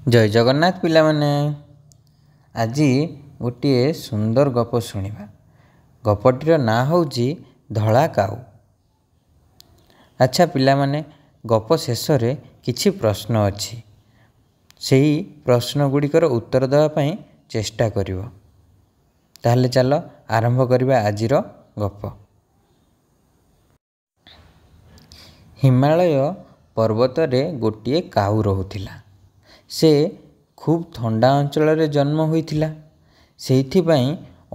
जय जगन्नाथ पिला माने आज गोटे सुंदर गप शुणा। गपटीर ना हूँ धला काऊ। अच्छा पिला माने गप शेष रे किछि प्रश्न अच्छी से प्रश्न गुड़िकर उत्तर देवाई चेष्टा करिवो। ताहले चलो आरंभ करिबा आजिर गप। हिमालय पर्वत रे गोटे काऊ रहुथिला। से खूब ठंडा अंचल रे जन्म होइथिला। सेइथिपाई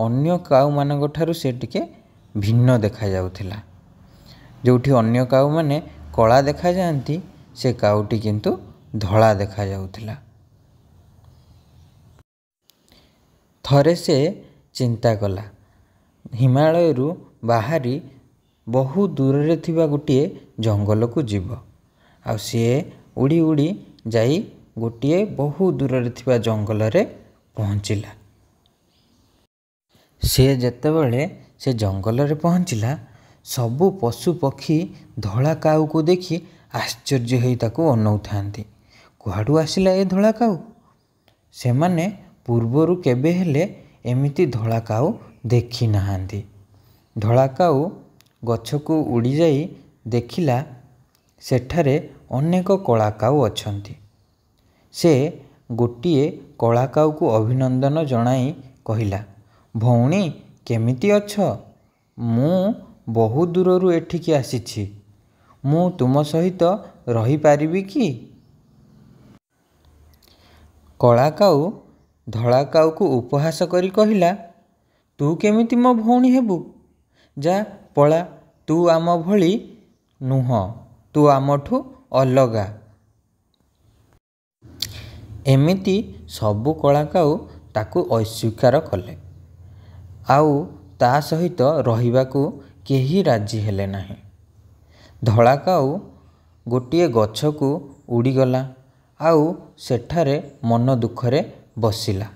अन्य काऊ मानक ठारु से टिके भिन्न देखा जाउथिला। जोठी अन्य काऊ माने कला देखा जाती से काऊटी किंतु धला देखा जाउथिला। थरे से चिंता कला हिमालय रु बाहरी बहु दूर रे थिबा गोटे जंगल को जीव। आ सी उड़ी उड़ी जाई गोटे बहु दूर रे थिबा जंगल रे पहुँचला। से जेतेबेले से जंगल रे पहुँचला सबु पशु पक्षी धला काऊ को देखी आश्चर्य होई ताको अनौ थांती। कुआडू आसिला ए धला काऊ? से माने पूर्वरु केबे हेले एमिति धला काऊ देखी नाहांती। धला काऊ गछ को उड़ी जाई देखिला सेठारे अनेक कला काऊ अछंती। से गोटिए कला काऊ को अभिनंदन जनाई कहिला, भौणी केमिति अछ? मु बहु दूररु एठिकी आसीछि। मु तुम सहित रही पारिबी कि? कला काऊ धला काऊ को उपहास करी कहिला, तू केमिति मो भौणी हेबु? जा पळा, तू आम भली नुह, तू आमठू अलगा। एमिति सबु कला काऊ ताकू अस्वीकार कले। आउ ता सहित रहिबाकू केही राजी हेले नाही। धला काऊ गोटिए गछ को उड़ीगला आउ सेठारे मन दुखरे बसिला।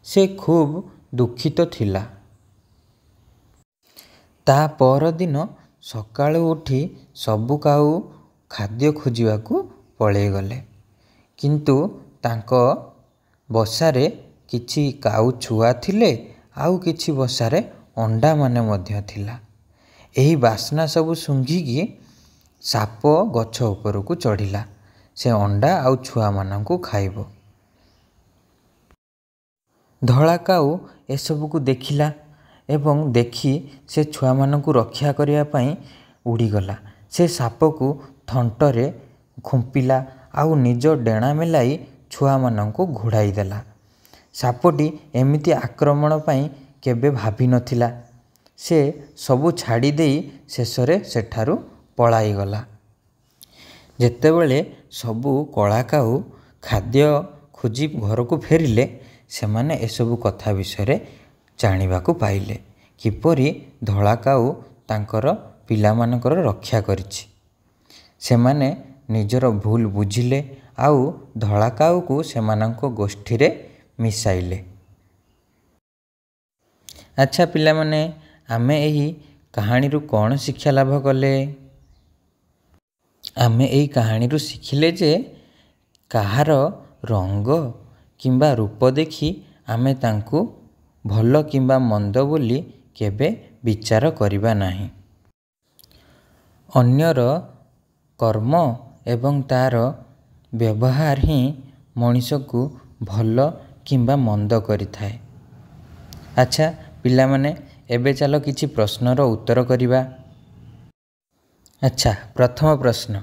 से खूब दुखित थिला। ता पर दिन सकाळु उठी सबु काऊ खाद्य खोजिबाकू पळेई गले। किंतु तांको बसारे किछि काऊ छुआ थिले आउ किछि बसारे अंडा माने मध्य थिला। एही बास्ना सबु सुंघिकी साप गछ उपरकू चढ़िला। से अंडा आउ छुआ मानंकू खाइबो। धला काऊ एसबुकू देखिला एवं देखी से छुआ मानंकू रक्षा करिया पई उड़ीगला। से सापकू थंटरे खुंपिला आउ निज डेणा मेलाई छुआ मानंकू घोड़ाई देला। सापटी एमिति आक्रमण पई केबे भाभी नथिला। से सबु छाड़ी देई शेषरे सेठारु पळाई गला। जेतेबेले सबु कला काऊ खाद्य खोजी घर को फेरिले सेमाने एसबु कथा विषय जानिबाकू पाइले। किपरि धला काऊ तांकर पिला मानकर रक्षा करिछि। सेमाने निजर भूल बुझिले आउ धला काऊ को सेमानंको गोष्ठी रे मिसाइले। अच्छा पिला माने आमे एही कहानी रु कौन शिक्षा लाभ कले? आमे एही कहानी रु शिखिले जे कहार रंग किंबा रूप देखी आमे तांकू भल किंबा मंद बोली केबे विचार करिबा नाही। अन्यर कर्म एवं तार व्यवहार ही मनीष को भल किंबा मंद करि थाए। अच्छा पिला माने एबे चलो किछि प्रश्नर उत्तर करिबा। अच्छा प्रथम प्रश्न,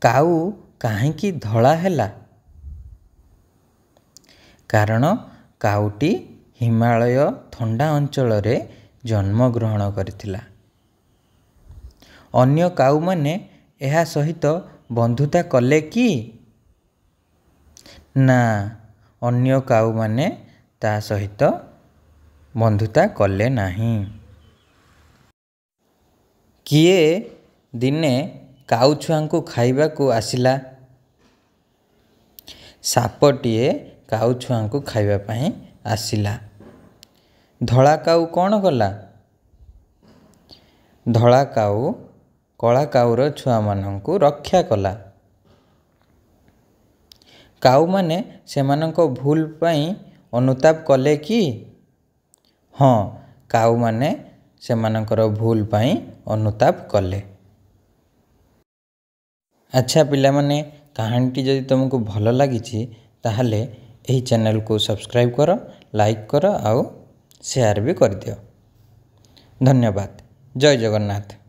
काऊ काहेकि धला हैला? कारण काऊटी हिमालय ठंडा अंचल रे जन्म ग्रहण करथिला। अन्य काऊ माने एहा सहित बंधुता कले कि? ना, अन्य काऊ माने ता सहित बंधुता कले नाही। किए दिने काऊ छुआंकू खाइबा को आसिला? सापटिए काऊ छुआंकू खाइबा पई आसिला। धला काऊ कौन कला? धला काऊ कला काऊर छुआ मानंकू रक्षा कला। କାଉମାନେ ସେମାନଙ୍କ ଭୁଲ ପାଇଁ ଅନୁତାପ କଲେ କି? ହଁ, କାଉମାନେ ସେମାନଙ୍କର ଭୁଲ ପାଇଁ ଅନୁତାପ କଲେ। ଆଚ୍ଛା ପିଲାମାନେ, କାହାଣୀଟି ଯଦି ତୁମକୁ ଭଲ ଲାଗିଛି ତାହେଲେ ଏହି ଚ୍ୟାନେଲକୁ ସବସ୍କ୍ରାଇବ୍ କର, ଲାଇକ୍ କର ଆଉ ସେୟାର ବି କରିଦିଅ। ଧନ୍ୟବାଦ। ଜୟ ଜଗନ୍ନାଥ।